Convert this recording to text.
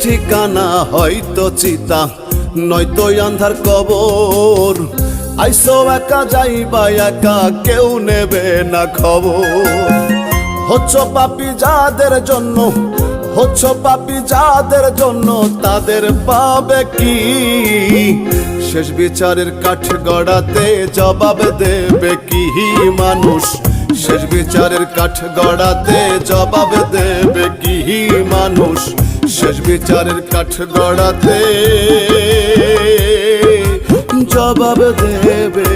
ঠিকানা হয়তো চিতা নয়তো আন্ধার কবর। আইসো একা যাইবা একা কেউ নেবে না খবর। হচ্ছ পাপী যাদের জন্য, হচ্ছ পাপী যাদের জন্য তাদের পাবে কি? শেষ বিচারের কাঠ গড়াতে জবাব দেবে কি মানুষ? শেষ বিচারের কাঠ গড়াতে জবাব দেবে কি মানুষ? শেষ বিচারের কাঠ গড়াতে জবাব দেবে